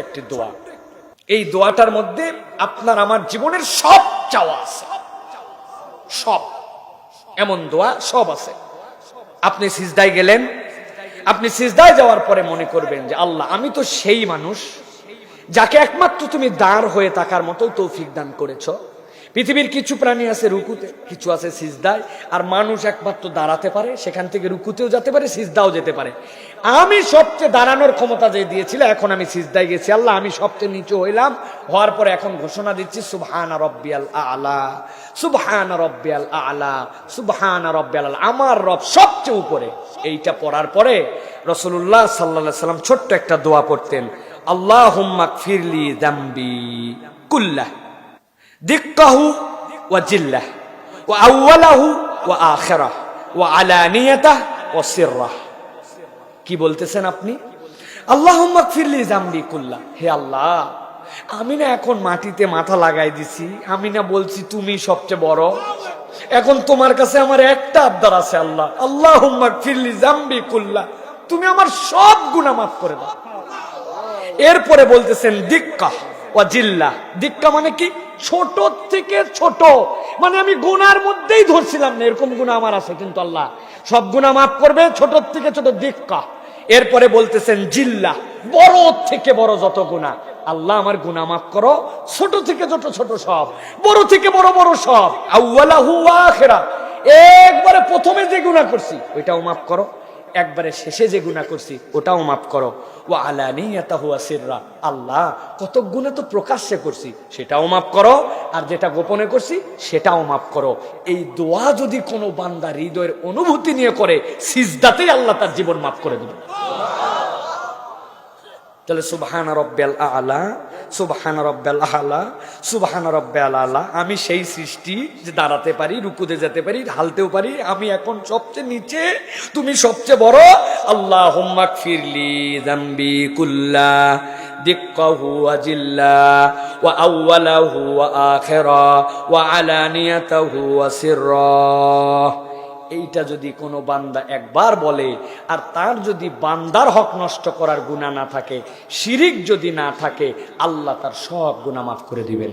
একটি দোয়া। এই দোয়াটার মধ্যে আপনার আমার জীবনের সব চাওয়া আছে, সব এমন দোয়া সব আছে। আপনি সিজদায় গেলেন, আপনি সিজদায় যাওয়ার পরে মনে করবেন যে আল্লাহ, আমি তো সেই মানুষ যাকে একমাত্র তুমি দাঁড় হয়ে থাকার মতো তৌফিক দান করেছ। পৃথিবীর কিছু প্রাণী আছে রুকুতে, কিছু আছে সিজদায়, আর মানুষ একমাত্র দাঁড়াতে পারে, সেখান থেকে রুকুতেও যেতে পারে, সিজদাও যেতে পারে। আমি সবচেয়ে দাঁড়ানোর ক্ষমতা যে দিয়েছিল, এখন আমি সিজদায় গেছি, আল্লাহ আমি সবচেয়ে নিচু হইলাম, হওয়ার পরে এখন ঘোষণা দিচ্ছি সুবহানা রাব্বিয়াল আ'লা, সুবহানা রাব্বিয়াল আ'লা, সুবহানা রাব্বিয়াল আ'লা, আমার রব সবচেয়ে উপরে। এইটা পড়ার পরে রাসূলুল্লাহ সাল্লাল্লাহু আলাইহি সাল্লাম ছোট্ট একটা দোয়া পড়তেন, আল্লাহুম্মা গফিরলি যামবি কুল্লাহ দিক্কাহু ওয়া জিল্লাহ ওয়া আউওয়ালাহু ওয়া আখিরাহ ওয়া আলানিয়াতাহ ওয়া সিররাহ। কি বলতেছেন আপনি? আল্লাহুম্মা গফিরলি যামবি কুল্লাহ, হে আল্লাহ, আমি না এখন মাটিতে মাথা লাগাই দিছি, আমি না বলছি তুমি সবচেয়ে বড়, এখন তোমার কাছে আমার একটা আবদার আছে আল্লাহ, আল্লাহুম্মা গফিরলি যামবি কুল্লাহ, তুমি আমার সব গুনাহ মাফ করে দাও। এরপরে বলতেছেন দিক্কা ওয়া জিল্লাহ। দিক্কা মানে কি? ছোট থেকে ছোট, মানে আমি গুনার মধ্যেই ধরছিলাম না, এরকম গুনাহ আমার আছে, কিন্তু আল্লাহ সব গুনাহ মাফ করবে, ছোট থেকে ছোট দিক্কা। এরপরে বলতেছেন জিল্লাহ, বড় থেকে বড় যত গুনাহ, আল্লাহ আমার গুনাহ মাফ করো, ছোট থেকে ছোট ছোট সব, বড় থেকে বড় বড় সব। আউওয়ালাহু ওয়া আখিরা, একবারে প্রথমে যে গুনাহ করছি ওইটাও মাফ করো, একবারে শেষে যে গুনাহ করছি ওটাও মাফ করো। ওয়া আলানিয়াতাহু ওয়া সিররা, আল্লাহ কত গুনাহ তো প্রকাশ্যে করছি সেটাও মাফ করো, আর যেটা গোপনে করছি সেটাও মাফ করো। এই দোয়া যদি কোনো বান্দা হৃদয়ের অনুভূতি নিয়ে করে, সিজদাতেই আল্লাহ তার জীবন মাফ করে দিবেন। তাহলে সুবহানা রাব্বিয়াল আ'লা, সুবহানা রাব্বিয়াল আ'লা, সুবহানা রাব্বিয়াল আ'লা, আমি সেই সৃষ্টি যে দাঁড়াতে পারি, রুকুতে যেতে পারি, হালতেও পারি, আমি এখন সবচেয়ে নিচে, তুমি সবচেয়ে বড়। আল্লাহুম্মা গফিরলি যামবি কুল্লাহ দিক্কাহু ওয়া জিল্লাহ ওয়া আউওয়ালাহু ওয়া আখিরাহ ওয়া আলানিয়াতাহু ওয়া সিররাহ। এইটা যদি কোনো বান্দা একবার বলে, আর তার যদি বান্দার হক নষ্ট করার গুনাহ না থাকে, শিরিক যদি না থাকে, আল্লাহ তার সব গুনাহ মাফ করে দিবেন।